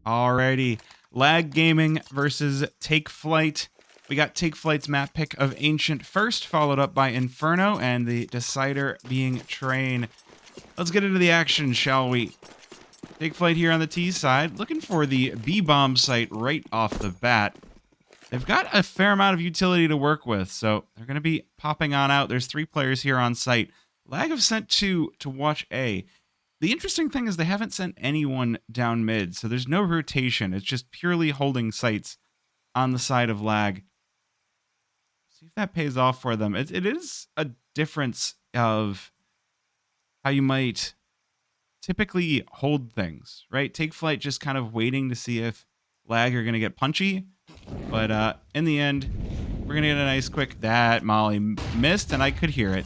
Alrighty. Lag Gaming versus Take Flight. We got Take Flight's map pick of Ancient first, followed up by Inferno, and the decider being Train. Let's get into the action, shall we? Take Flight here on the T side, looking for the B-bomb site right off the bat. They've got a fair amount of utility to work with, so they're going to be popping on out. There's 3 players here on site. Lag have sent 2 to watch A. The interesting thing is they haven't sent anyone down mid, so there's no rotation. It's just purely holding sites on the side of Lag. See if that pays off for them. It is a difference of how you might typically hold things, right? Take Flight just kind of waiting to see if Lag are going to get punchy. But in the end, we're going to get a nice quick... That Molly missed, and I could hear it.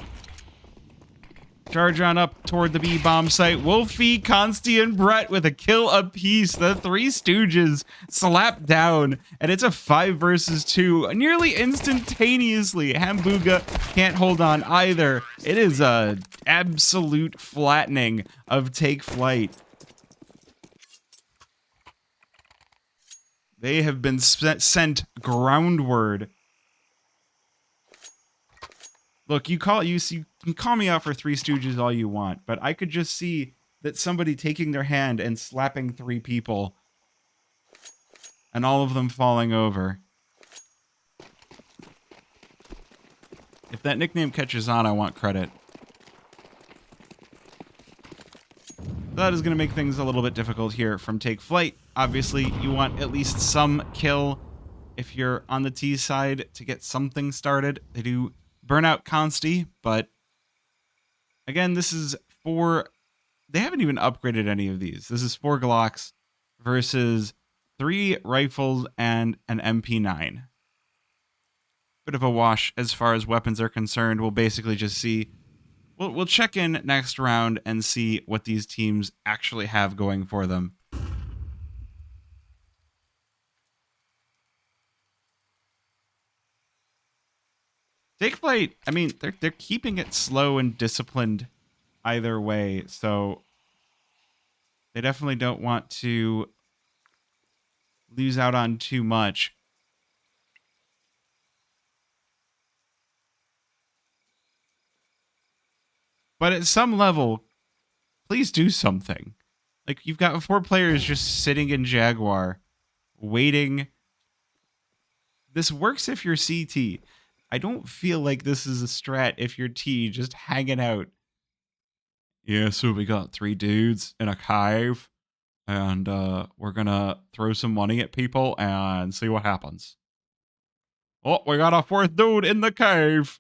Charge on up toward the B-bomb site. Wolfie, Consti, and Brett with a kill apiece. The 3 Stooges slap down, and it's a 5 versus 2 nearly instantaneously. Hamburger can't hold on either. It is a absolute flattening of Take Flight. They have been sent groundward. Look, you can call me out for 3 Stooges all you want, but I could just see that somebody taking their hand and slapping 3 people, and all of them falling over. If that nickname catches on, I want credit. That is going to make things a little bit difficult here from Take Flight. Obviously, you want at least some kill if you're on the T side to get something started. They do burn out Consti, but again, this is 4... They haven't even upgraded any of these. This is 4 Glocks versus 3 rifles and an MP9. Bit of a wash as far as weapons are concerned. We'll basically just see... We'll check in next round and see what these teams actually have going for them. Take Flight, I mean, they're keeping it slow and disciplined either way, so they definitely don't want to lose out on too much. But at some level, please do something. Like, you've got 4 players just sitting in Jaguar, waiting. This works if you're CT. I don't feel like this is a strat if you're T, just hanging out. Yeah, so we got 3 dudes in a cave, and we're gonna throw some money at people and see what happens. Oh, we got a 4th dude in the cave.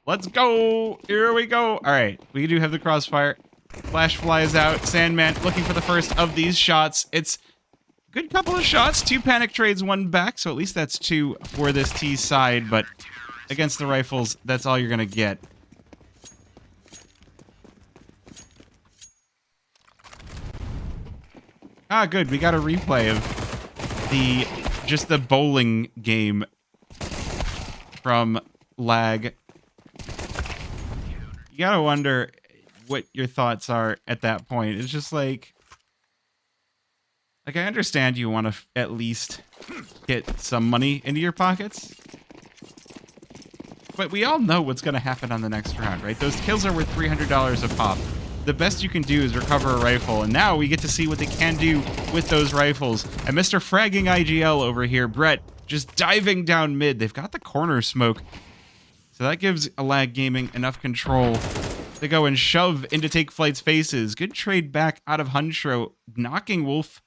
Let's go. Here we go. All right, we do have the crossfire. Flash flies out. Sandman looking for the first of these shots. It's a good couple of shots. 2 panic trades, 1 back, so at least that's 2 for this T side, but against the rifles, that's all you're going to get. Ah, good. We got a replay of just the bowling game from Lag. You got to wonder what your thoughts are at that point. It's just like I understand you want to at least get some money into your pockets. But we all know what's going to happen on the next round, right? Those kills are worth $300 a pop. The best you can do is recover a rifle, and now we get to see what they can do with those rifles. And Mr. Fragging IGL over here, Brett, just diving down mid. They've got the corner smoke, so that gives Lag Gaming enough control to go and shove into Take Flight's faces. Good trade back out of Hunstro, knocking Wolf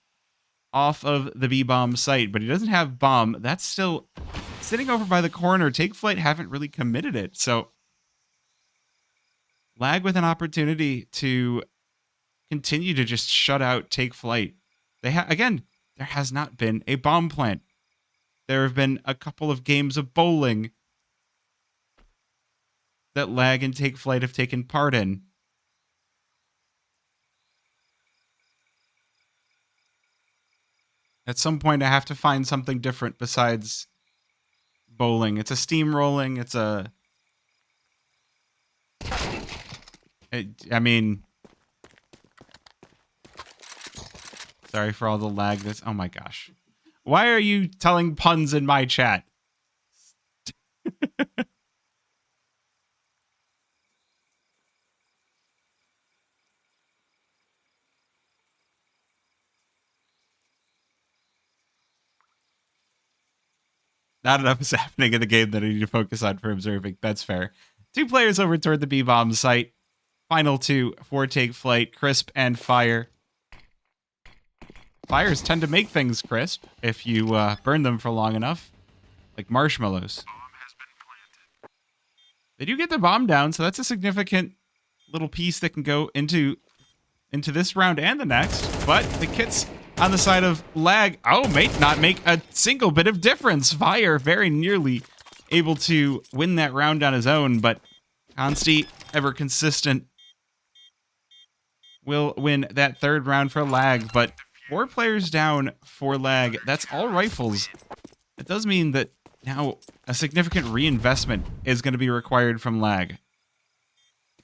off of the B-bomb site, but he doesn't have bomb. That's still sitting over by the corner. Take Flight haven't really committed it, so Lag with an opportunity to continue to just shut out Take Flight. Again, there has not been a bomb plant. There have been a couple of games of bowling that Lag and Take Flight have taken part in. At some point, I have to find something different besides bowling. It's a steamrolling. It's a... I mean, Sorry for all the lag. Oh my gosh. Why are you telling puns in my chat? Not enough is happening in the game that I need to focus on for observing. That's fair. 2 players over toward the B-bomb site. Final 2 for Take Flight, Crisp and Fire. Fires tend to make things crisp if you burn them for long enough, like marshmallows. They do get the bomb down, so that's a significant little piece that can go into this round and the next. But the kits on the side of lag, may not make a single bit of difference. Fire very nearly able to win that round on his own, but Consti, ever consistent, will win that 3rd round for lag. But 4 players down for lag. That's all rifles. It does mean that now a significant reinvestment is going to be required from lag.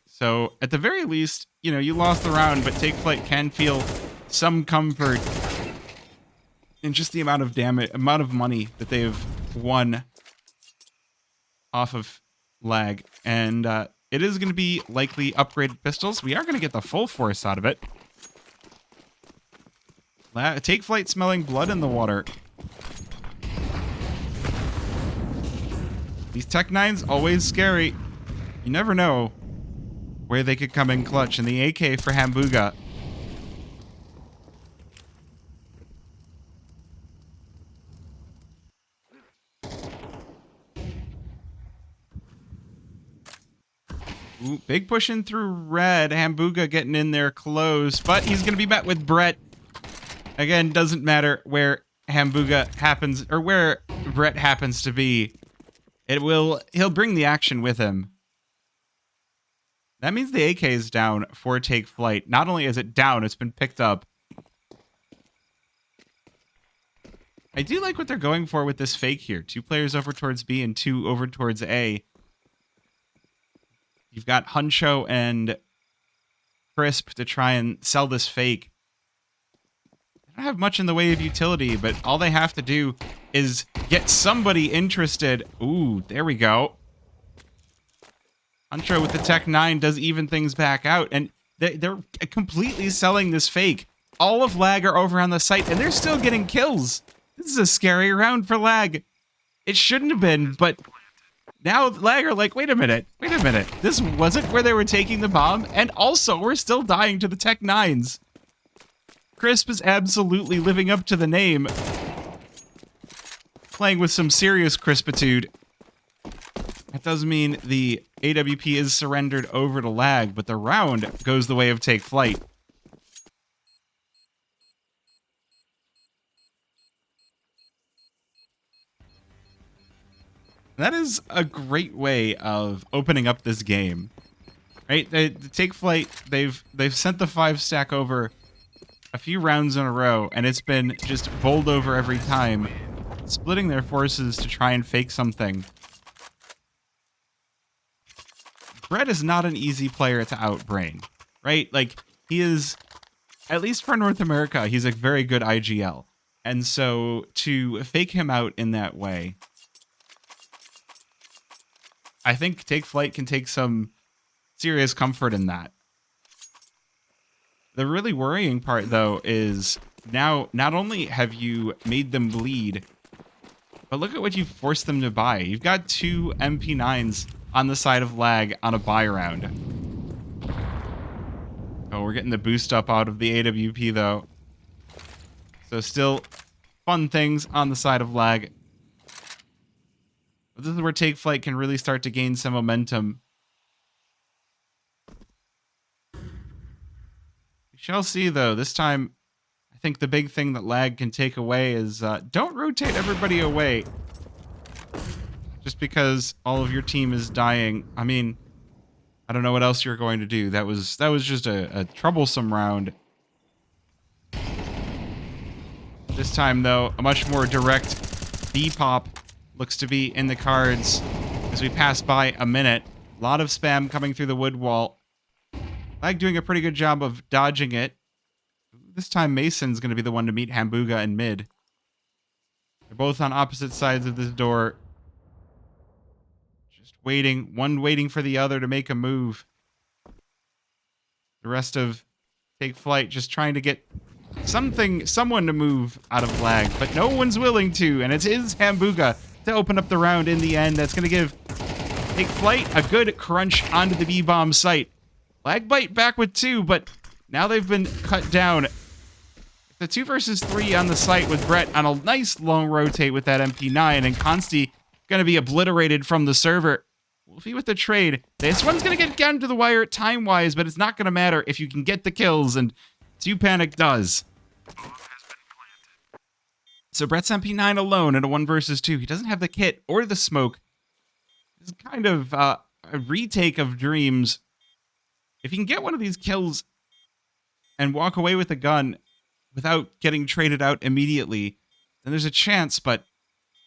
So at the very least, you lost the round, but Take Flight can feel some comfort in just the amount of money that they've won off of lag. And it is going to be likely upgraded pistols. We are going to get the full force out of it. Take Flight smelling blood in the water. These Tech 9s always scary. You never know where they could come in clutch. And the AK for Hambuga. Ooh, big push in through red. Hambuga getting in there close, but he's going to be met with Brett. Again, doesn't matter where Hambuga happens or where Brett happens to be. He'll bring the action with him. That means the AK is down for Take Flight. Not only is it down, it's been picked up. I do like what they're going for with this fake here. 2 players over towards B and 2 over towards A. You've got Huncho and Crisp to try and sell this fake. They don't have much in the way of utility, but all they have to do is get somebody interested. Ooh, there we go. Huncho with the Tech 9 does even things back out, and they're completely selling this fake. All of lag are over on the site, and they're still getting kills. This is a scary round for lag. It shouldn't have been, but now lag are like, wait a minute. This wasn't where they were taking the bomb, and also we're still dying to the Tech 9s. Crisp is absolutely living up to the name. Playing with some serious crispitude. That does mean the AWP is surrendered over to lag, but the round goes the way of Take Flight. That is a great way of opening up this game, right? The Take Flight, they've sent the 5-stack over a few rounds in a row, and it's been just bowled over every time, splitting their forces to try and fake something. Brett is not an easy player to outbrain, right? Like, he is, at least for North America, he's a very good IGL. And so to fake him out in that way, I think Take Flight can take some serious comfort in that. The really worrying part, though, is now not only have you made them bleed, but look at what you've forced them to buy. You've got 2 MP9s on the side of lag on a buy round. Oh, we're getting the boost up out of the AWP, though. So still fun things on the side of lag. But this is where Take Flight can really start to gain some momentum. We shall see, though. This time, I think the big thing that lag can take away is don't rotate everybody away. Just because all of your team is dying. I mean, I don't know what else you're going to do. That was just a troublesome round. This time, though, a much more direct B-pop looks to be in the cards as we pass by a minute. A lot of spam coming through the wood wall. Lag doing a pretty good job of dodging it. This time Mason's going to be the one to meet Hambuga in mid. They're both on opposite sides of this door. Just waiting. One waiting for the other to make a move. The rest of Take Flight just trying to get someone to move out of lag. But no one's willing to. And it is Hambuga to open up the round in the end. That's going to give Take Flight a good crunch onto the B-bomb site. Lag Bite back with 2, but now they've been cut down. The 2 versus 3 on the site with Brett on a nice long rotate with that MP9, and Consti going to be obliterated from the server. Wolfie with the trade. This one's going to get down to the wire time-wise, but it's not going to matter if you can get the kills, and 2 Panic does. So Brett's MP9 alone in a 1 versus 2. He doesn't have the kit or the smoke. It's kind of a retake of Dreams. If he can get one of these kills and walk away with a gun without getting traded out immediately, then there's a chance, but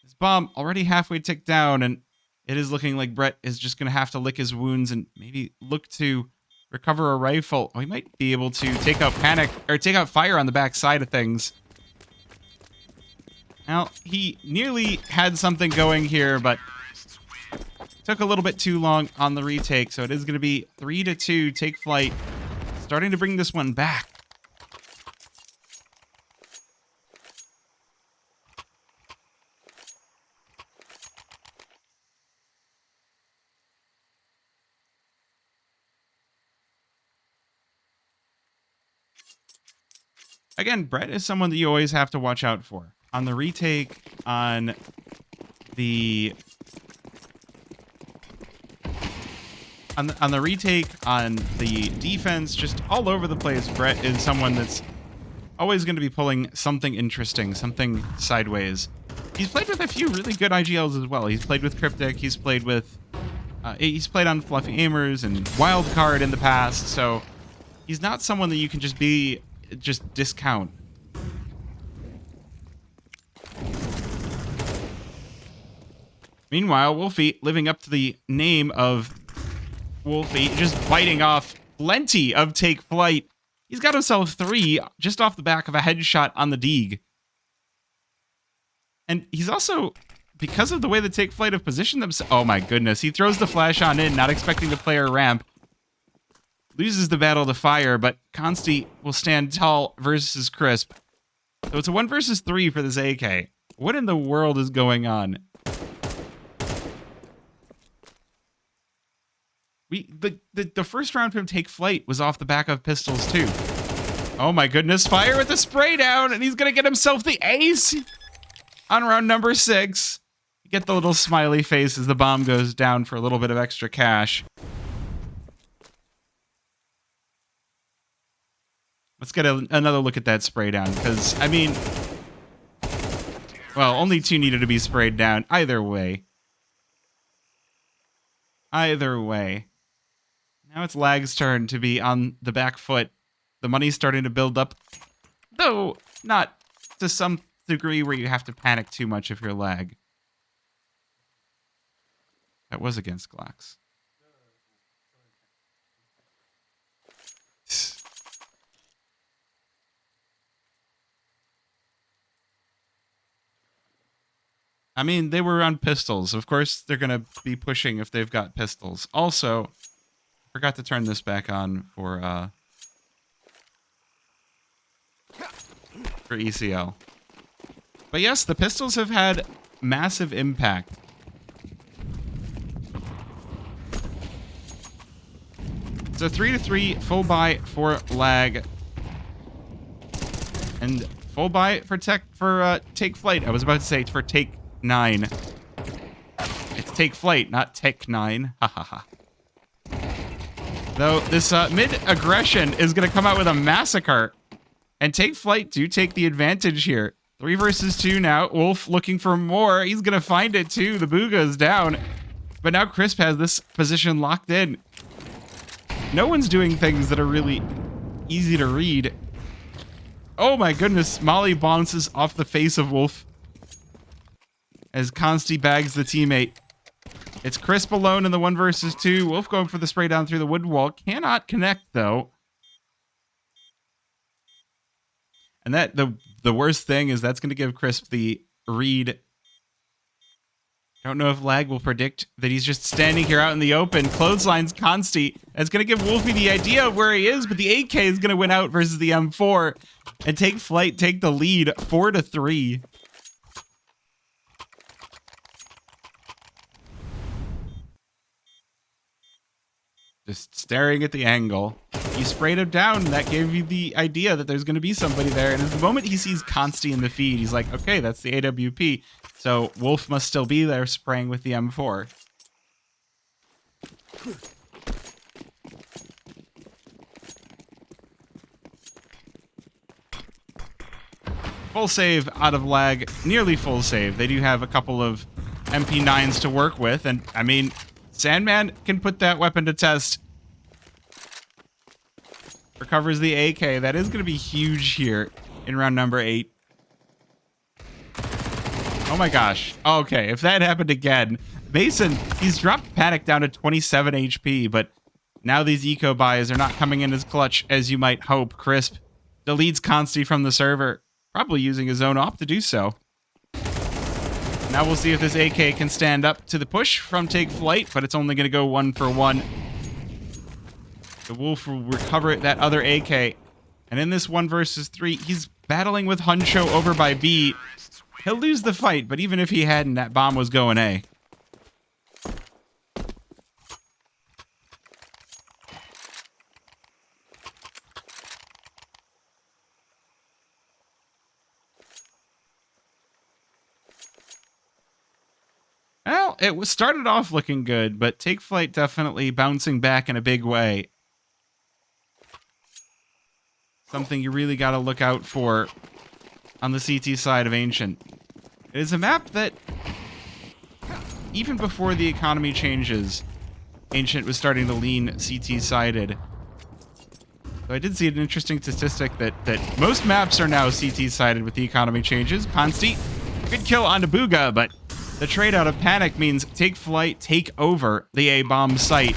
his bomb already halfway ticked down, and it is looking like Brett is just going to have to lick his wounds and maybe look to recover a rifle. Oh, he might be able to take out Panic, or take out Fire on the back side of things. Now, he nearly had something going here, but took a little bit too long on the retake, so it is going to be 3-2, Take Flight. Starting to bring this one back. Again, Brett is someone that you always have to watch out for. On the retake, on the retake, on the defense, just all over the place, Brett is someone that's always going to be pulling something interesting, something sideways. He's played with a few really good IGLs as well. He's played with Cryptic, he's played with, he's played on Fluffy Aimers and Wildcard in the past, so he's not someone that you can just discount. Meanwhile, Wolfie, living up to the name of Wolfie, just biting off plenty of Take Flight. He's got himself 3 just off the back of a headshot on the Deeg. And he's also, because of the way the Take Flight have positioned themselves... Oh my goodness, he throws the flash on in, not expecting to play a ramp. Loses the battle to Fire, but Consti will stand tall versus Crisp. So it's a 1 versus 3 for this AK. What in the world is going on? The first round from Take Flight was off the back of pistols too. Oh my goodness, Fire with the spray down, and he's gonna get himself the ace on round number 6. You get the little smiley face as the bomb goes down for a little bit of extra cash. Let's get another look at that spray down, because, I mean, well, only 2 needed to be sprayed down. Either way. Either way. Now it's Lag's turn to be on the back foot. The money's starting to build up, though not to some degree where you have to panic too much if you're Lag. That was against Glocks. I mean, they were on pistols. Of course, they're going to be pushing if they've got pistols. Also, forgot to turn this back on for ECL. But yes, the pistols have had massive impact. So 3-3, full buy for Lag. And full buy for Take Flight. I was about to say for Take 9. It's Take Flight, not Tech 9. Ha ha ha. Though this mid-aggression is going to come out with a massacre. And Take Flight do take the advantage here. 3 versus 2 now. Wolf looking for more. He's going to find it too. The Booga is down. But now Crisp has this position locked in. No one's doing things that are really easy to read. Oh my goodness. Molly bounces off the face of Wolf as Consti bags the teammate. It's Crisp alone in the 1 versus 2. Wolf going for the spray down through the wood wall. Cannot connect, though. And that the worst thing is that's going to give Crisp the read. I don't know if Lag will predict that he's just standing here out in the open. Clotheslines Consti. That's going to give Wolfie the idea of where he is, but the AK is going to win out versus the M4 and take Flyte, take the lead 4-3. Just staring at the angle. You sprayed him down, and that gave you the idea that there's going to be somebody there. And the moment he sees Consti in the feed, he's like, okay, that's the AWP. So Wolf must still be there spraying with the M4. Full save out of Lag. Nearly full save. They do have a couple of MP9s to work with. And, I mean, Sandman can put that weapon to test. Recovers the AK. That is going to be huge here in round number 8. Oh my gosh. Okay, if that happened again, Mason, he's dropped Panic down to 27 HP, but now these eco buys are not coming in as clutch as you might hope. Crisp deletes Consti from the server, probably using his own op to do so. Now we'll see if this AK can stand up to the push from Take Flight, but it's only going to go 1-for-1. The Wolf will recover that other AK. And in this 1 versus 3, he's battling with Hunsho over by B. He'll lose the fight, but even if he hadn't, that bomb was going A. Well, it started off looking good, but Take Flight definitely bouncing back in a big way. Something you really got to look out for on the CT side of Ancient. It is a map that, even before the economy changes, Ancient was starting to lean CT-sided. So I did see an interesting statistic that most maps are now CT-sided with the economy changes. Consti, good kill on Booga, but the trade out of Panic means Take Flight, take over the A-bomb site.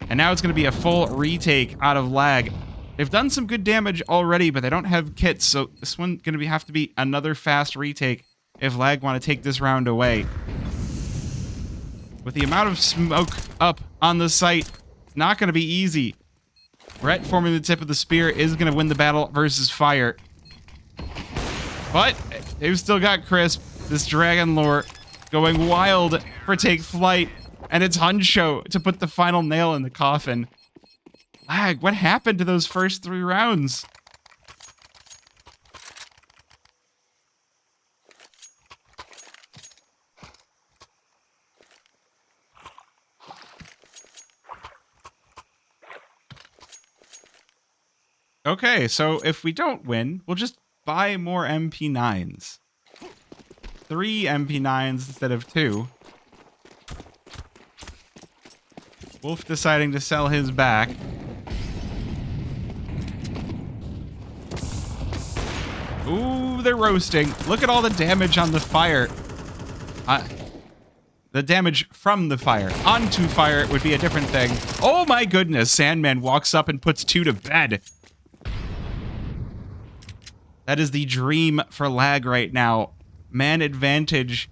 And now it's going to be a full retake out of Lag. They've done some good damage already, but they don't have kits, so this one's going to have to be another fast retake if Lag want to take this round away. With the amount of smoke up on the site, it's not going to be easy. Brett forming the tip of the spear is going to win the battle versus Fire. But they've still got Crisp, this Dragon Lore, going wild for Take Flight, and it's Hunsho to put the final nail in the coffin. Lag, what happened to those first 3 rounds? Okay, so if we don't win, we'll just buy more MP9s. 3 MP9s instead of 2. Wolf deciding to sell his back. Ooh, they're roasting. Look at all the damage on the fire. The damage from the fire. Onto fire would be a different thing. Oh my goodness, Sandman walks up and puts 2 to bed. That is the dream for Lag right now. Man advantage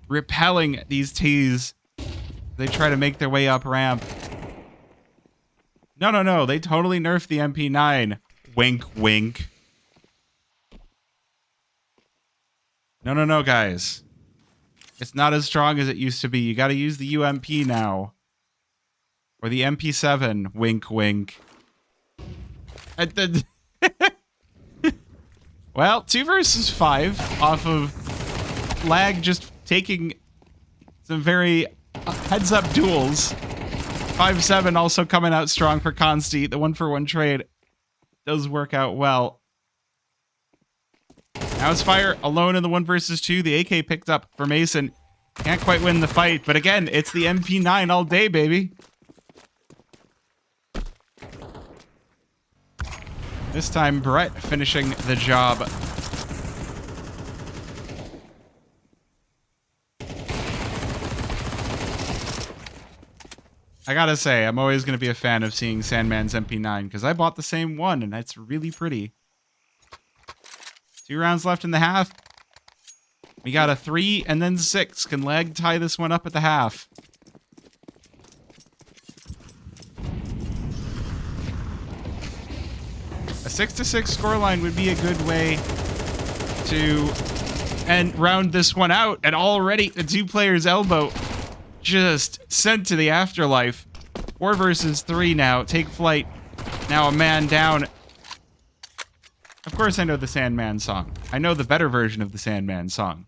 repelling these T's. They try to make their way up ramp. No. They totally nerfed the MP9. Wink, wink. No, guys. It's not as strong as it used to be. You got to use the UMP now. Or the MP7. Wink, wink. Well, 2 versus 5 off of Lag just taking some very heads-up duels. 5-7 also coming out strong for Consti. The 1-for-1 trade does work out well. Now it's Fire alone in the 1 versus 2. The AK picked up for Mason. Can't quite win the fight, but again, it's the MP9 all day, baby. This time, Brett finishing the job. I gotta say, I'm always going to be a fan of seeing Sandman's MP9, because I bought the same one, and it's really pretty. 2 rounds left in the half. We got a 3 and then 6. Can Lag tie this one up at the half? A 6-6 scoreline would be a good way to round this one out. And already the 2 players' elbow just sent to the afterlife. 4 versus 3 now. Take Flyte. Now a man down. Of course I know the Sandman song. I know the better version of the Sandman song.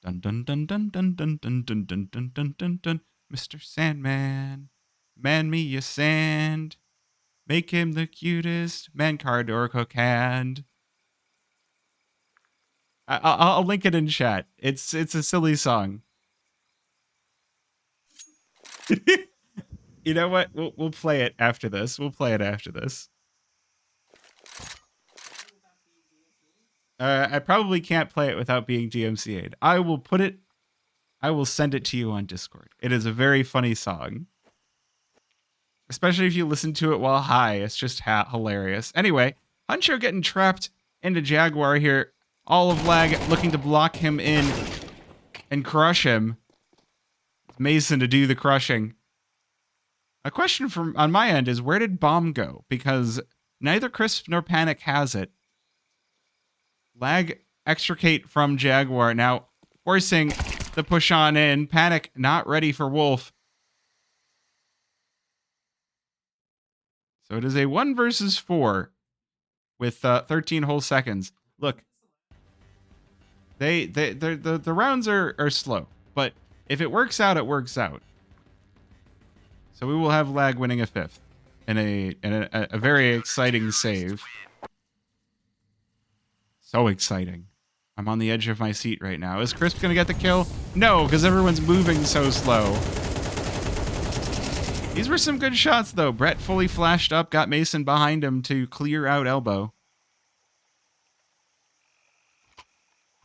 Dun dun dun dun dun dun dun dun dun dun dun dun dun. Mr. Sandman, man me a sand. Make him the cutest man card or cook hand. I'll link it in chat. It's a silly song. You know what? We'll play it after this. We'll play it after this. I probably can't play it without being DMCA'd. I will send it to you on Discord. It is a very funny song. Especially if you listen to it while high. It's just hilarious. Anyway, Huncho getting trapped into Jaguar here. All of Lag looking to block him in and crush him. Mason to do the crushing. A question on my end is, where did Bomb go? Because neither Crisp nor Panic has it. Lag extricate from Jaguar. Now forcing the push on in. Panic not ready for Wolf. So it is a 1 versus 4 with 13 whole seconds. Look, the rounds are slow, but if it works out, it works out. So we will have Lag winning a 5th in a very exciting save. So exciting. I'm on the edge of my seat right now. Is Crisp going to get the kill? No, because everyone's moving so slow. These were some good shots, though. Brett fully flashed up, got Mason behind him to clear out Elbow.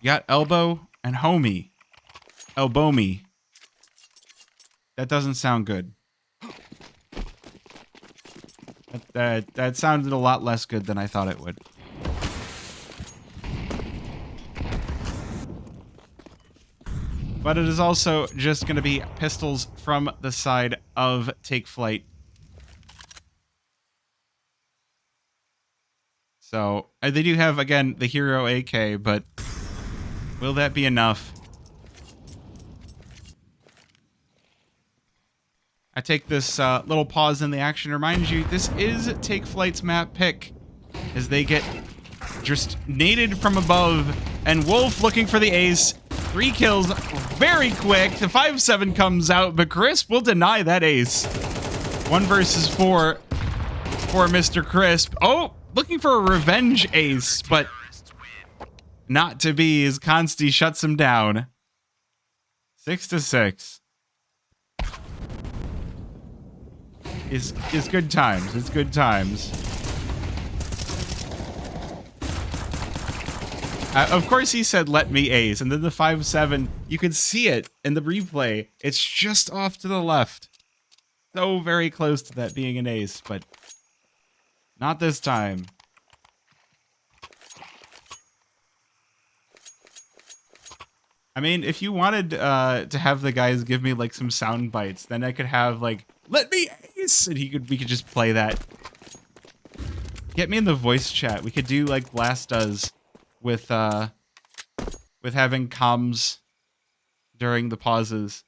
You got Elbow and Homie. Elbow me. That doesn't sound good. That sounded a lot less good than I thought it would. But it is also just going to be pistols from the side of Take Flyte. So, they do have, again, the Hero AK, but will that be enough? I take this little pause in the action to remind you, this is Take Flyte's map pick, as they get just naded from above, and Wolf looking for the ace. 3 kills very quick. The 5-7 comes out, but Crisp will deny that ace. 1 versus 4 for Mr. Crisp. Oh, looking for a revenge ace, but not to be, as Consti shuts him down. 6-6. It's good times. It's good times. Of course he said, let me ace. And then the 5-7, you can see it in the replay. It's just off to the left. So very close to that being an ace, but not this time. I mean, if you wanted to have the guys give me like some sound bites, then I could have like, let me ace, and we could just play that. Get me in the voice chat. We could do like Blast does with having comms during the pauses.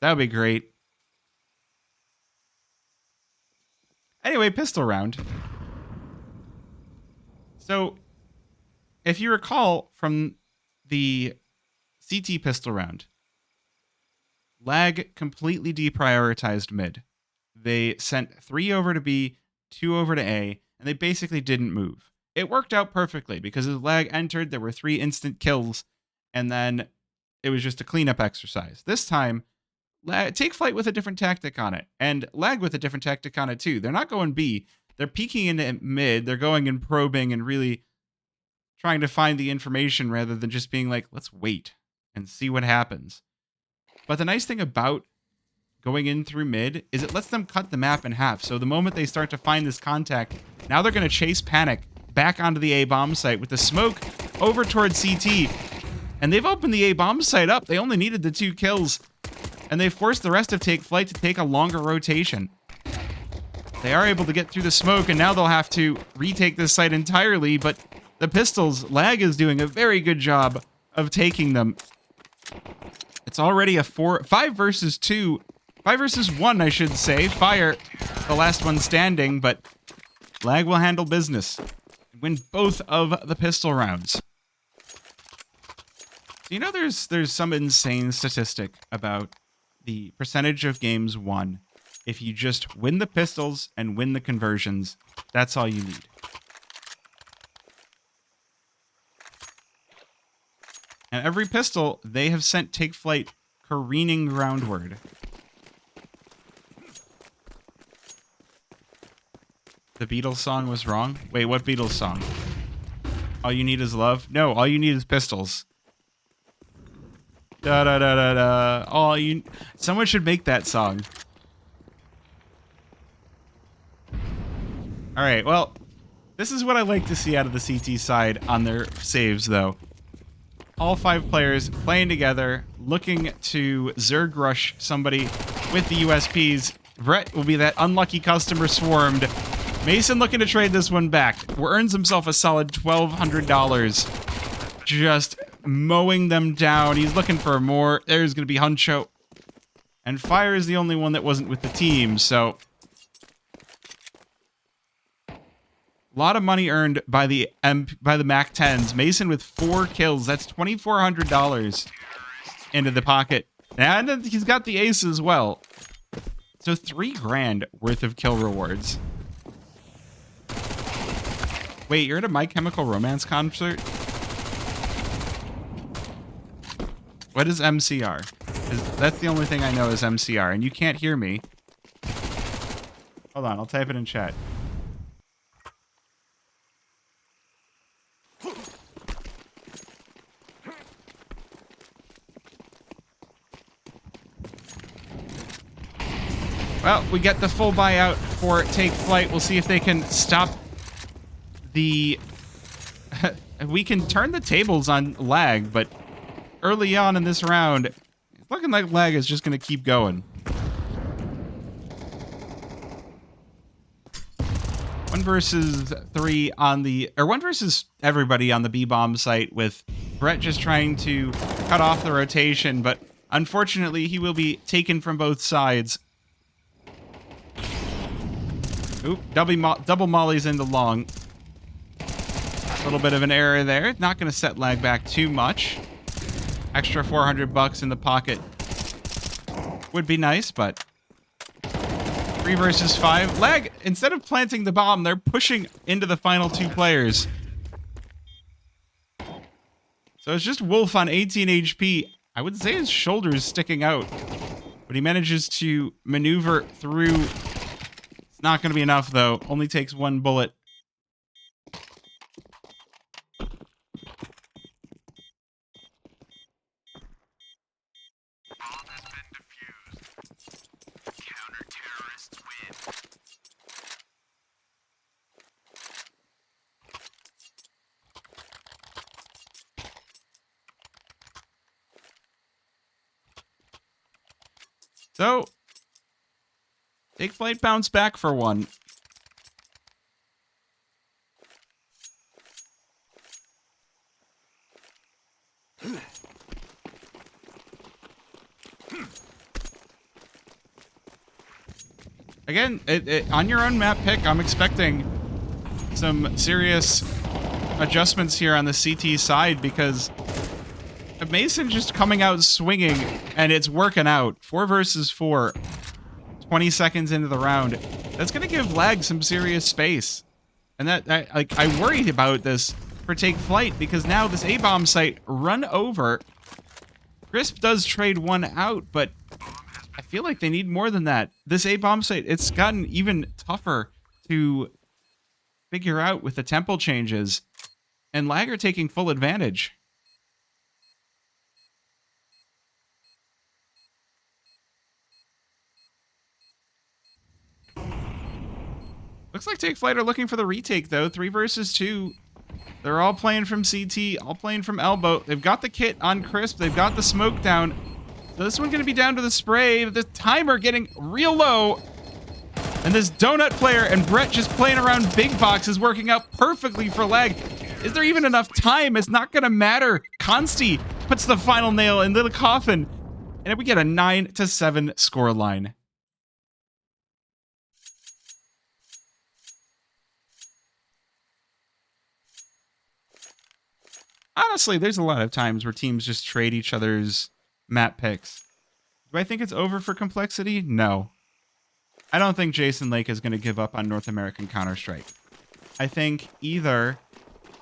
That would be great. Anyway, pistol round. So, if you recall from the CT pistol round, Lag completely deprioritized mid. They sent 3 over to B, 2 over to A, and they basically didn't move. It worked out perfectly because as Lag entered, there were 3 instant kills, and then it was just a cleanup exercise. This time, Take Flyte with a different tactic on it, and Lag with a different tactic on it too. They're not going B. They're peeking into mid. They're going and probing and really trying to find the information rather than just being like, let's wait and see what happens. But the nice thing about going in through mid is it lets them cut the map in half. So the moment they start to find this contact, now they're going to chase Panic back onto the A-bomb site with the smoke over towards CT. And they've opened the A-bomb site up. They only needed the 2 kills. And they forced the rest of Take Flight to take a longer rotation. They are able to get through the smoke, and now they'll have to retake this site entirely, but the pistols, Lag is doing a very good job of taking them. It's already a 5 versus 2, 5 versus 1, I should say. Fire, the last one standing, but Lag will handle business and win both of the pistol rounds. You know, there's some insane statistic about the percentage of games won. If you just win the pistols and win the conversions, that's all you need. And every pistol, they have sent Take Flight careening groundward. The Beatles song was wrong? Wait, what Beatles song? All you need is love? No, all you need is pistols. Da da da da da. Someone should make that song. All right, well, this is what I like to see out of the CT side on their saves, though. All 5 players playing together, looking to Zerg rush somebody with the USPs. Brett will be that unlucky customer swarmed. Mason looking to trade this one back. Earns himself a solid $1,200. Just mowing them down. He's looking for more. There's going to be Huncho. And Fire is the only one that wasn't with the team, so... A lot of money earned by the Mac 10s. Mason with 4 kills. That's $2,400 into the pocket. And he's got the ace as well. So $3,000 worth of kill rewards. Wait, you're at a My Chemical Romance concert? What is MCR? That's the only thing I know is MCR, and you can't hear me. Hold on, I'll type it in chat. Well, we get the full buyout for Take Flight. We'll see if they can stop the... We can turn the tables on Lag, but early on in this round, it's looking like Lag is just going to keep going. 1 versus 3 on the... Or 1 versus everybody on the B-bomb site, with Brett just trying to cut off the rotation, but unfortunately he will be taken from both sides. Oop, double mollies into long. A little bit of an error there. Not going to set Lag back too much. Extra $400 in the pocket would be nice, but 3 versus 5. Lag, instead of planting the bomb, they're pushing into the final 2 players. So it's just Wolf on 18 HP. I would say his shoulder's sticking out, but he manages to maneuver through. Not going to be enough, though. Only takes 1 bullet. So, Take Flight bounce back for 1. Again, on your own map pick, I'm expecting some serious adjustments here on the CT side, because Mason just coming out swinging, and it's working out. 4 versus 4. 20 seconds into the round. That's going to give Lag some serious space. And I worried about this for Take Flight, because now this A-bomb site run over. Crisp does trade 1 out, but I feel like they need more than that. This A-bomb site, it's gotten even tougher to figure out with the tempo changes, and Lag are taking full advantage. Looks like Take Flight are looking for the retake, though. 3 versus 2. They're all playing from CT, all playing from elbow. They've got the kit on Crisp. They've got the smoke down. So this one's going to be down to the spray. The timer getting real low. And this donut player and Brett just playing around big box is working out perfectly for lag. Is there even enough time? It's not going to matter. Consti puts the final nail into the coffin. And we get a 9-7 scoreline. Honestly, there's a lot of times where teams just trade each other's map picks. Do I think it's over for complexity? No. I don't think Jason Lake is going to give up on North American Counter-Strike. I think either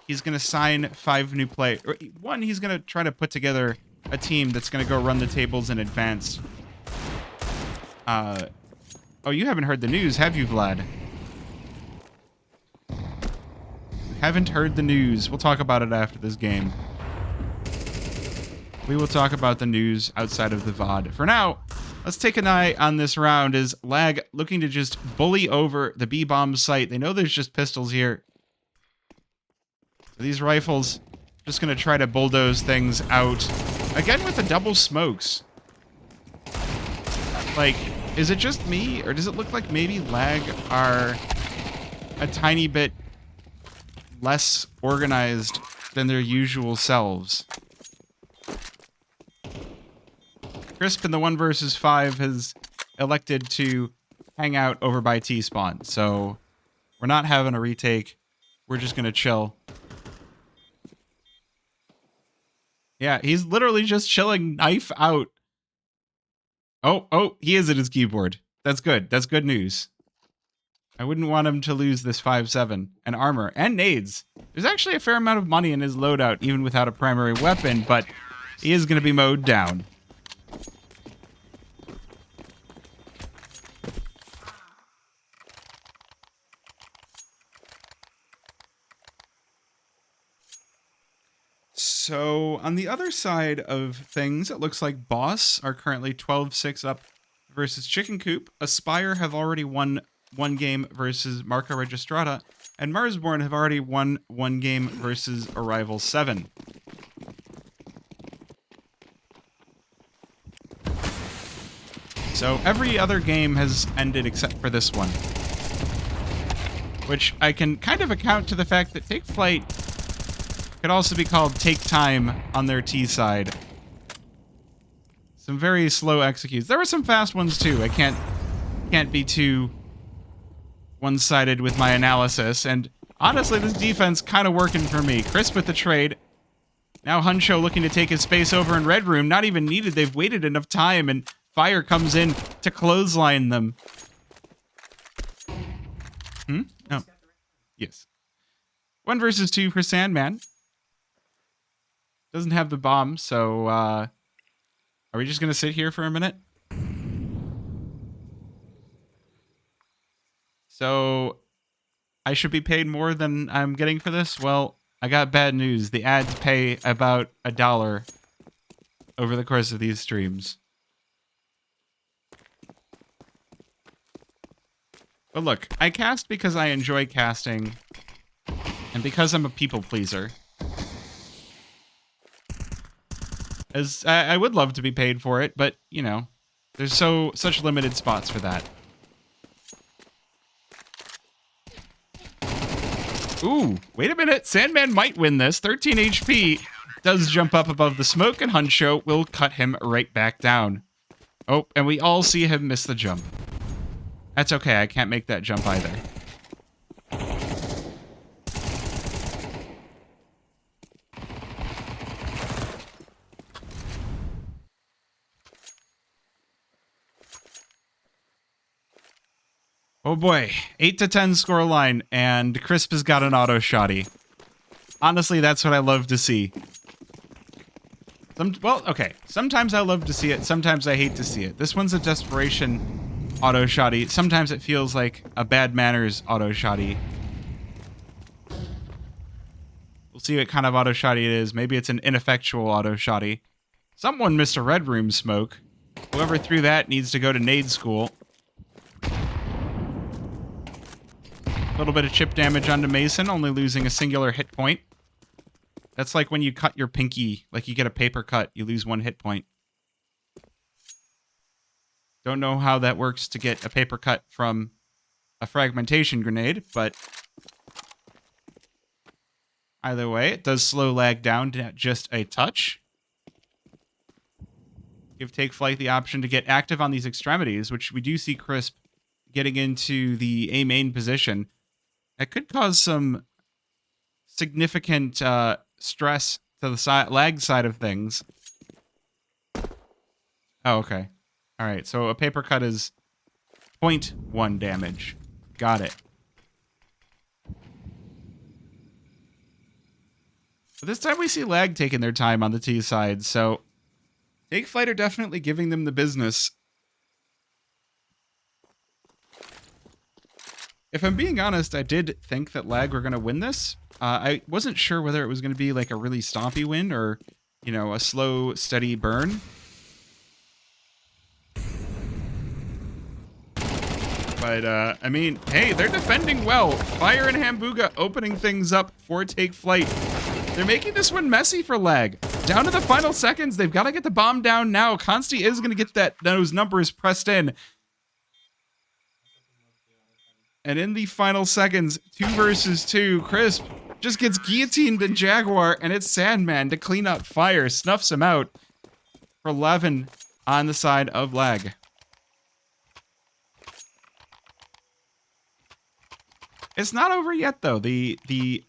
he's going to sign 5 new players. One, he's going to try to put together a team that's going to go run the tables in advance. Oh, you haven't heard the news, have you, Vlad? Haven't heard the news. We'll talk about it after this game. We will talk about the news outside of the VOD. For now, let's take an eye on this round as Lag looking to just bully over the B-bomb site. They know there's just pistols here. These rifles just going to try to bulldoze things out. Again with the double smokes. Like, is it just me, or does it look like maybe Lag are a tiny bit less organized than their usual selves? Crisp in the 1 versus 5 has elected to hang out over by T-spawn, so we're not having a retake. We're just going to chill. Yeah, he's literally just chilling, knife out. Oh, he is at his keyboard. That's good. That's good news. I wouldn't want him to lose this 5-7 and armor and nades. There's actually a fair amount of money in his loadout, even without a primary weapon, but he is going to be mowed down. So, on the other side of things, it looks like Boss are currently 12-6 up versus Chicken Coop. Aspire have already won 1 game versus Marca Registrata, and Marsborn have already won 1 game versus Arrival 7. So, every other game has ended except for this one. Which I can kind of account to the fact that Take Flight could also be called Take Time on their T side. Some very slow executes. There were some fast ones too. I can't be too one-sided with my analysis. And honestly, this defense kind of working for me. Crisp with the trade. Now Huncho looking to take his space over in Red Room. Not even needed. They've waited enough time, and Fire comes in to clothesline them. Oh. Yes. 1 versus 2 for Sandman. Doesn't have the bomb, so are we just going to sit here for a minute? So I should be paid more than I'm getting for this? Well, I got bad news. The ads pay about $1 over the course of these streams. But look, I cast because I enjoy casting and because I'm a people pleaser. As I would love to be paid for it, but, you know, there's such limited spots for that. Ooh, wait a minute. Sandman might win this. 13 HP does jump up above the smoke, and Huncho will cut him right back down. Oh, and we all see him miss the jump. That's okay. I can't make that jump either. Oh boy, 8-10 scoreline, and Crisp has got an auto shotty. Honestly, that's what I love to see. Well, okay, sometimes I love to see it, sometimes I hate to see it. This one's a desperation auto shotty. Sometimes it feels like a bad manners auto shotty. We'll see what kind of auto shotty it is. Maybe it's an ineffectual auto shotty. Someone missed a red room smoke. Whoever threw that needs to go to nade school. A little bit of chip damage onto Mason, only losing a singular hit point. That's like when you cut your pinky, like you get a paper cut, you lose 1 hit point. Don't know how that works to get a paper cut from a fragmentation grenade, but either way, it does slow lag down to just a touch. Give Take Flight the option to get active on these extremities, which we do see Crisp getting into the A main position. That could cause some significant stress to the lag side of things. Oh, okay. All right, so a paper cut is 0.1 damage. Got it. But this time we see lag taking their time on the T side, so Take Flight are definitely giving them the business. If I'm being honest, I did think that lag were going to win this. I wasn't sure whether it was going to be like a really stompy win or, you know, a slow, steady burn. But, I mean, hey, they're defending well. Fire and Hambuga opening things up for Take Flight. They're making this one messy for lag. Down to the final seconds, they've got to get the bomb down now. Consti is going to get those numbers pressed in. And in the final seconds, 2 versus 2, Crisp just gets guillotined in Jaguar, and it's Sandman to clean up Fire, snuffs him out for 11 on the side of lag. It's not over yet, though. This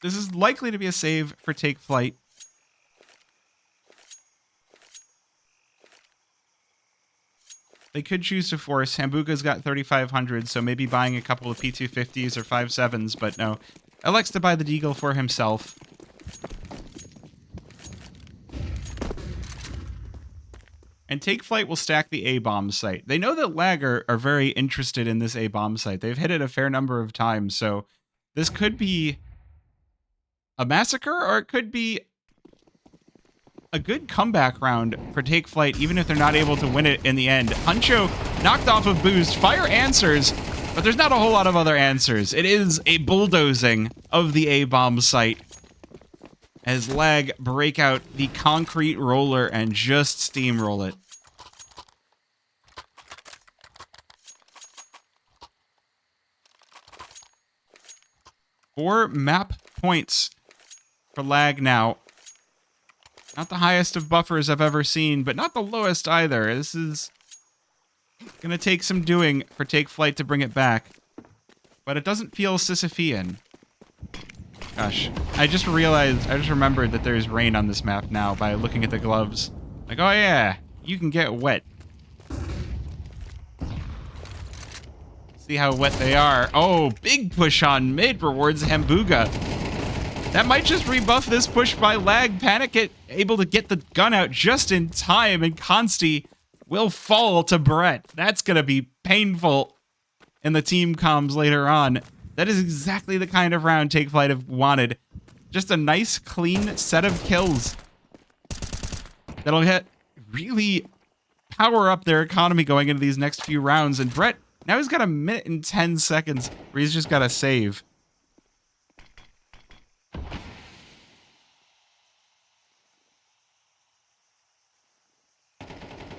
is likely to be a save for Take Flight. They could choose to force. Hambuga's got 3,500, so maybe buying a couple of P250s or 5.7s, but no. Elects to buy the Deagle for himself. And Take Flight will stack the A-bomb site. They know that lag are very interested in this A-bomb site. They've hit it a fair number of times, so this could be a massacre, or it could be a good comeback round for Take Flight, even if they're not able to win it in the end. Huncho knocked off of Boost. Fire answers, but there's not a whole lot of other answers. It is a bulldozing of the A-bomb site as lag break out the concrete roller and just steamroll it. Four map points for lag now. Not the highest of buffers I've ever seen, but not the lowest either. This is going to take some doing for Take Flight to bring it back. But it doesn't feel Sisyphean. Gosh, I just remembered that there's rain on this map now by looking at the gloves. Like, oh yeah, you can get wet. See how wet they are. Oh, big push on mid rewards Hambuga. That might just rebuff this push by lag. Panic able to get the gun out just in time, and Consti will fall to Brett. That's going to be painful in the team comms later on. That is exactly the kind of round Take Flight have wanted. Just a nice, clean set of kills that'll really power up their economy going into these next few rounds. And Brett, now he's got 1 minute and 10 seconds where he's just got to save.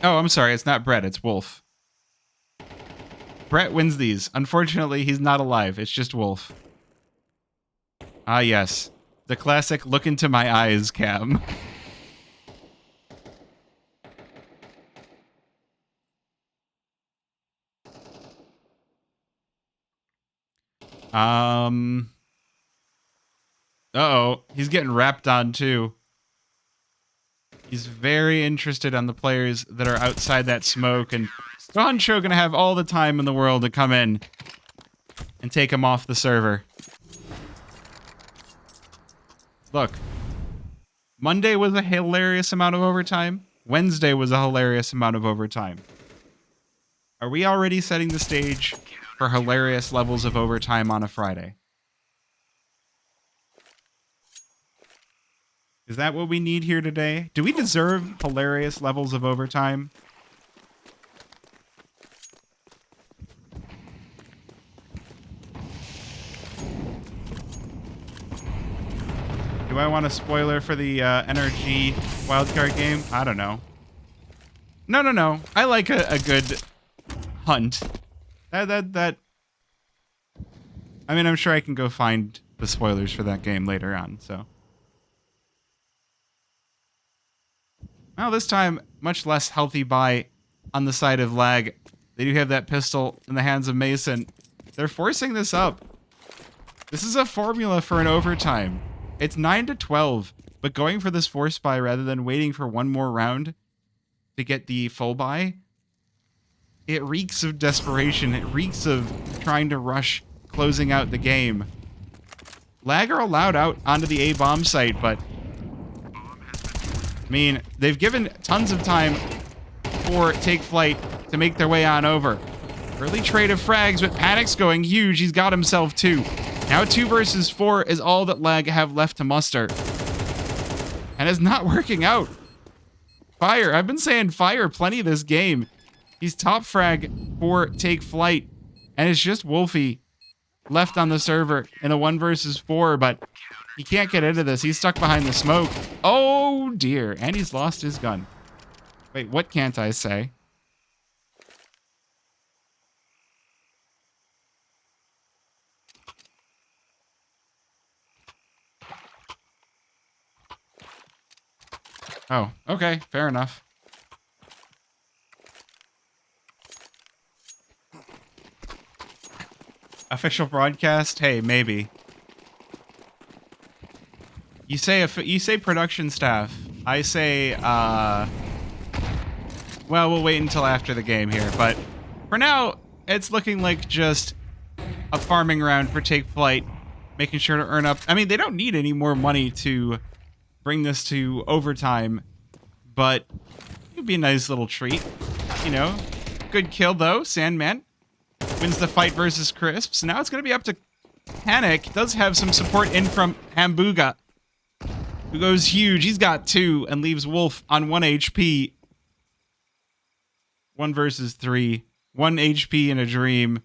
Oh, I'm sorry. It's not Brett. It's Wolf. Brett wins these. Unfortunately, he's not alive. It's just Wolf. Ah, yes. The classic look into my eyes cam. Uh-oh. He's getting wrapped on, too. He's very interested on the players that are outside that smoke, and Goncho gonna have all the time in the world to come in and take him off the server. Look, Monday was a hilarious amount of overtime. Wednesday was a hilarious amount of overtime. Are we already setting the stage for hilarious levels of overtime on a Friday? Is that what we need here today? Do we deserve hilarious levels of overtime? Do I want a spoiler for the NRG wildcard game? I don't know. No. I like a good hunt. That. I mean, I'm sure I can go find the spoilers for that game later on, so. Well, this time, much less healthy buy on the side of lag. They do have that pistol in the hands of Mason. They're forcing this up. This is a formula for an overtime. It's 9-12, but going for this force buy rather than waiting for one more round to get the full buy, it reeks of desperation. It reeks of trying to rush closing out the game. Lag are allowed out onto the A bomb site, but I mean, they've given tons of time for Take Flight to make their way on over. Early trade of frags, but Panic's going huge. He's got himself 2. Now 2 versus 4 is all that Lag have left to muster. And it's not working out. Fire. I've been saying Fire plenty this game. He's top frag for Take Flight. And it's just Wolfie left on the server in a 1 versus 4, but he can't get into this. He's stuck behind the smoke. Oh dear. And he's lost his gun. Wait, what can't I say? Oh, okay. Fair enough. Official broadcast? Hey, maybe. You say production staff. I say, well, we'll wait until after the game here. But for now, it's looking like just a farming round for Take Flight. Making sure to earn up. I mean, they don't need any more money to bring this to overtime. But it'd be a nice little treat. You know, good kill, though. Sandman wins the fight versus Crisps. Now it's going to be up to Panic. Does have some support in from Hambuga, who goes huge. He's got 2 and leaves Wolf on 1 HP. 1 versus 3. 1 HP in a dream.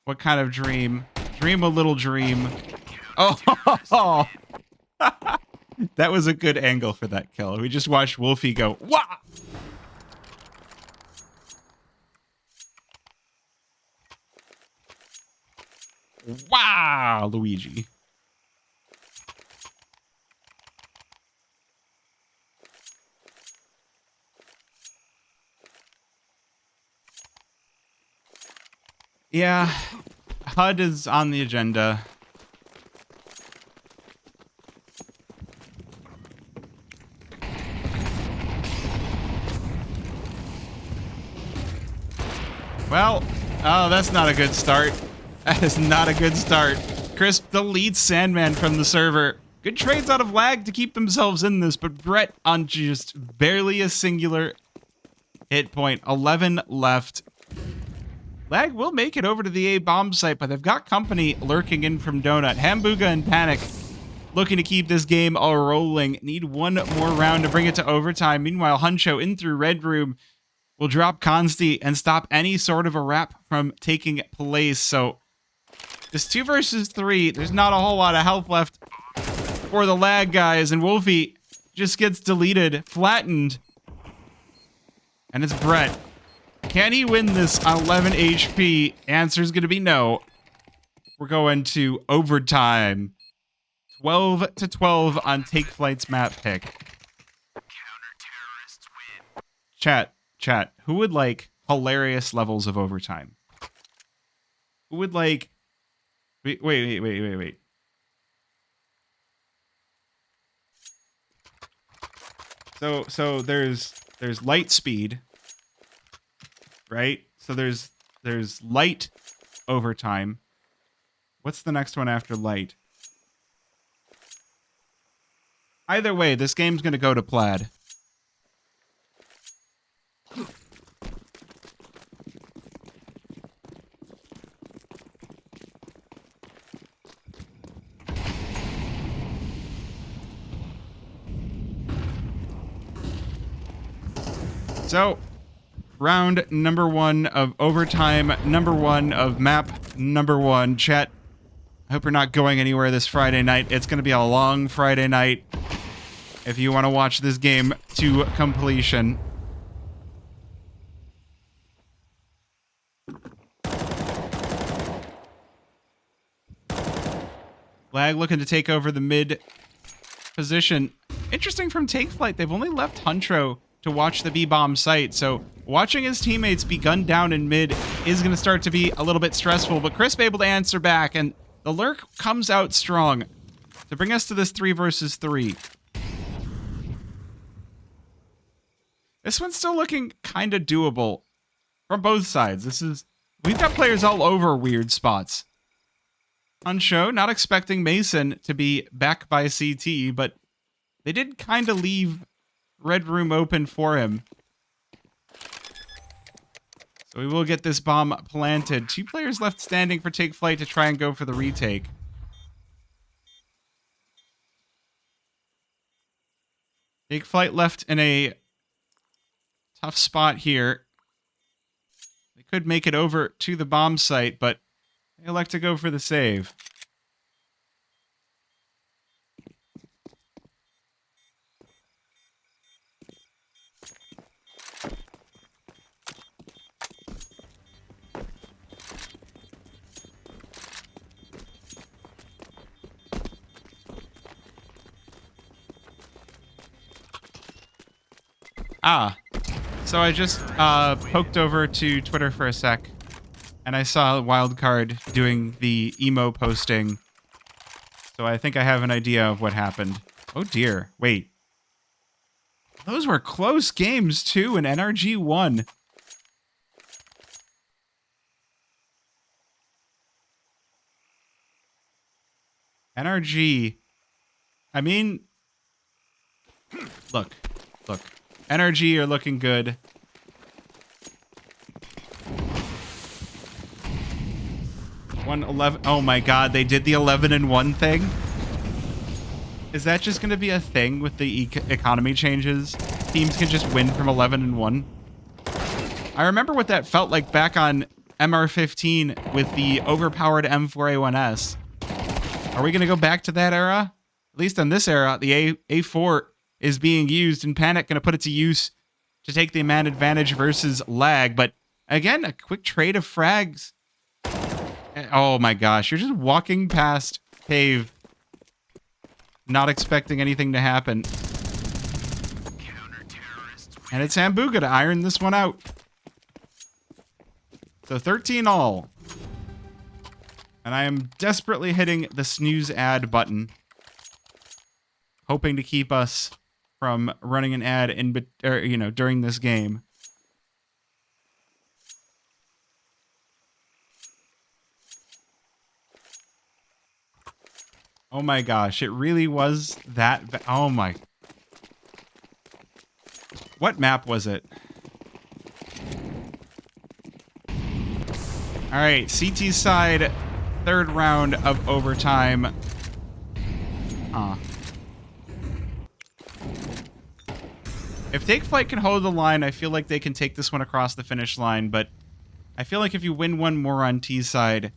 What kind of dream? Dream a little dream. Oh, that was a good angle for that kill. We just watched Wolfie go, wah! Wow, Luigi. Yeah, HUD is on the agenda. Well, oh, that's not a good start. That is not a good start. Crisp deletes Sandman from the server. Good trades out of Lag to keep themselves in this, but Brett on just barely a singular hit point. 11 left. Lag will make it over to the A bomb site, but they've got company lurking in from Donut. Hambuga and Panic looking to keep this game all rolling. Need one more round to bring it to overtime. Meanwhile, Huncho in through Red Room will drop Consti and stop any sort of a wrap from taking place. So this 2 versus 3, there's not a whole lot of health left for the Lag guys, and Wolfie just gets deleted, flattened. And it's Brett. Can he win this on 11 HP? Answer's going to be no. We're going to overtime. 12-12 on Take Flight's map pick. Chat. Who would like hilarious levels of overtime? Who would like... Wait. So there's light speed, right? So there's light overtime. What's the next one after light? Either way, this game's gonna go to plaid. So, round number 1 of overtime, number 1 of map number 1. Chat, I hope you're not going anywhere this Friday night. It's going to be a long Friday night if you want to watch this game to completion. Lag looking to take over the mid position. Interesting from Take Flight, they've only left Huntro to watch the B-bomb site, so watching his teammates be gunned down in mid is going to start to be a little bit stressful, but Crisp able to answer back, and the lurk comes out strong to bring us to this 3 versus 3. This one's still looking kind of doable from both sides. We've got players all over weird spots. On show, not expecting Mason to be back by CT, but they did kind of leave Red Room open for him. So we will get this bomb planted. 2 players left standing for Take Flight to try and go for the retake. Take Flight left in a tough spot here. They could make it over to the bomb site, but they elect to go for the save. So I just poked over to Twitter for a sec, and I saw Wildcard doing the emo posting. So I think I have an idea of what happened. Oh dear, wait. Those were close games too, and NRG won. NRG, I mean, look. NRG are looking good. Oh my god, they did the 11-1 thing? Is that just going to be a thing with the economy changes? Teams can just win from 11-1? I remember what that felt like back on MR15 with the overpowered M4A1S. Are we going to go back to that era? At least on this era, the A4 is being used, and Panic going to put it to use to take the man advantage versus Lag. But again, a quick trade of frags. Oh my gosh, you're just walking past Cave, not expecting anything to happen. And it's Hambuga to iron this one out. So 13 all. And I am desperately hitting the snooze ad button, hoping to keep us from running an ad during this game. Oh my gosh, it really was that oh my. What map was it? All right, CT side, 3rd round of overtime. If Take Flight can hold the line, I feel like they can take this one across the finish line, but I feel like if you win one more on T side,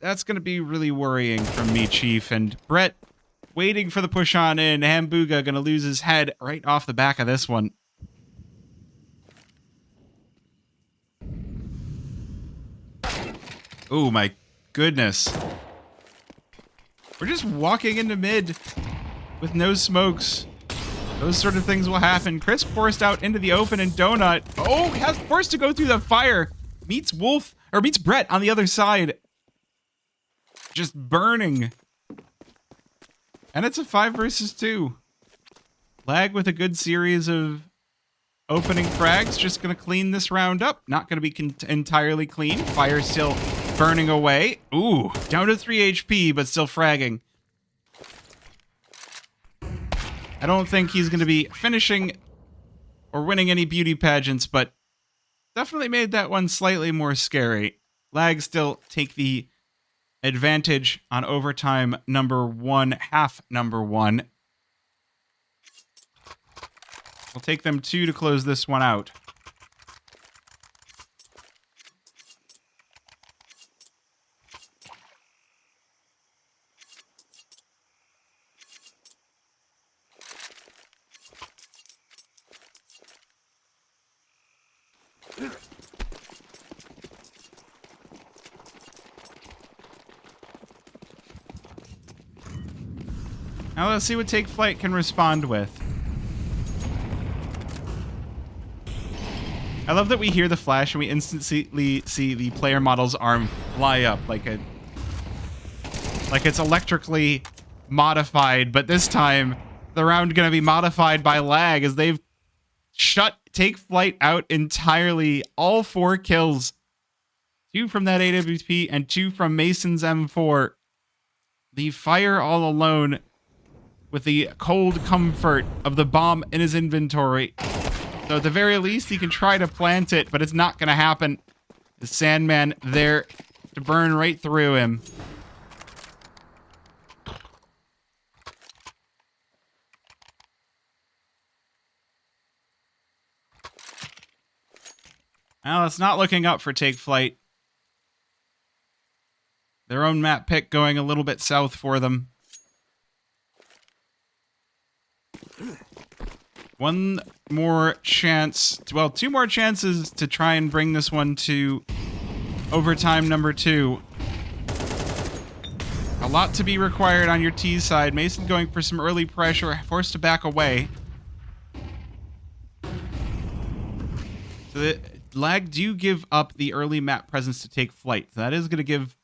that's going to be really worrying from me, Chief. And Brett waiting for the push on in. Hambuga going to lose his head right off the back of this one. Oh my goodness. We're just walking into mid with no smokes. Those sort of things will happen. Chris forced out into the open, and Donut, has forced to go through the fire. Meets Brett on the other side. Just burning. And it's a 5 versus 2. Lag with a good series of opening frags. Just going to clean this round up. Not going to be entirely clean. Fire still burning away. Ooh, down to 3 HP, but still fragging. I don't think he's going to be finishing or winning any beauty pageants, but definitely made that one slightly more scary. Lag still take the advantage on overtime number 1, half number 1. We'll take them 2 to close this one out. Now let's see what Take Flight can respond with. I love that we hear the flash and we instantly see the player model's arm fly up like it's electrically modified, but this time the round gonna be modified by lag as they've shut Take Flight out entirely. All 4 kills. 2 from that AWP and 2 from Mason's M4. The fire all alone with the cold comfort of the bomb in his inventory. So at the very least, he can try to plant it, but it's not going to happen. The Sandman there to burn right through him. Well, it's not looking up for Take Flight. Their own map pick going a little bit south for them. One more chance, well, 2 more chances to try and bring this one to overtime number 2. A lot to be required on your T side. Mason going for some early pressure, forced to back away. So the lag do give up the early map presence to Take Flight. So that is going to give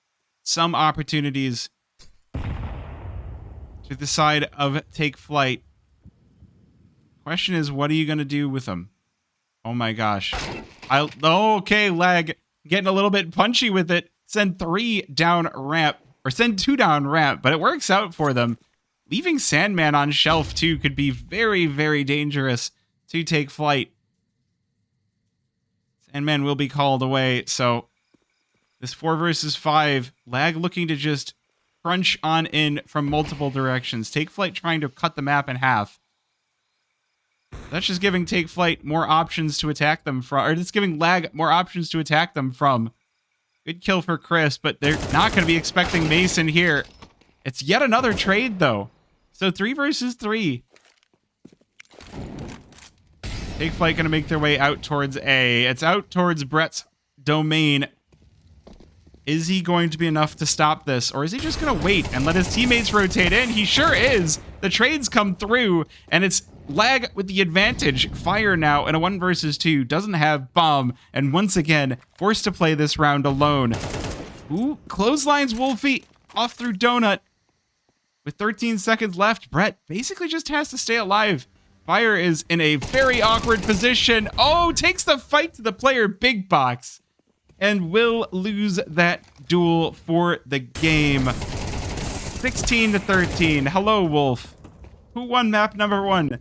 some opportunities to the side of Take Flight. Question is, what are you going to do with them? Oh my gosh. Okay, lag. Getting a little bit punchy with it. Send 3 down ramp. Or send 2 down ramp, but it works out for them. Leaving Sandman on shelf, too, could be very, very dangerous to Take Flight. Sandman will be called away, so this 4 versus 5. Lag looking to just crunch on in from multiple directions. Take Flight trying to cut the map in half. That's just giving Take Flight more options to attack them from, or it's giving lag more options to attack them from. Good kill for Chris, but they're not going to be expecting Mason here. It's yet another trade, though. So 3 versus 3. Take Flight going to make their way out towards A. It's out towards Brett's domain. Is he going to be enough to stop this? Or is he just going to wait and let his teammates rotate in? He sure is. The trades come through, and it's lag with the advantage. Fire now in a 1 versus 2. Doesn't have bomb. And once again, forced to play this round alone. Ooh, clotheslines Wolfie off through Donut. With 13 seconds left, Brett basically just has to stay alive. Fire is in a very awkward position. Oh, takes the fight to the player Big Box. And will lose that duel for the game. 16-13. Hello, Wolf. Who won map number 1?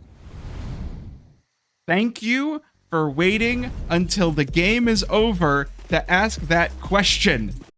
Thank you for waiting until the game is over to ask that question.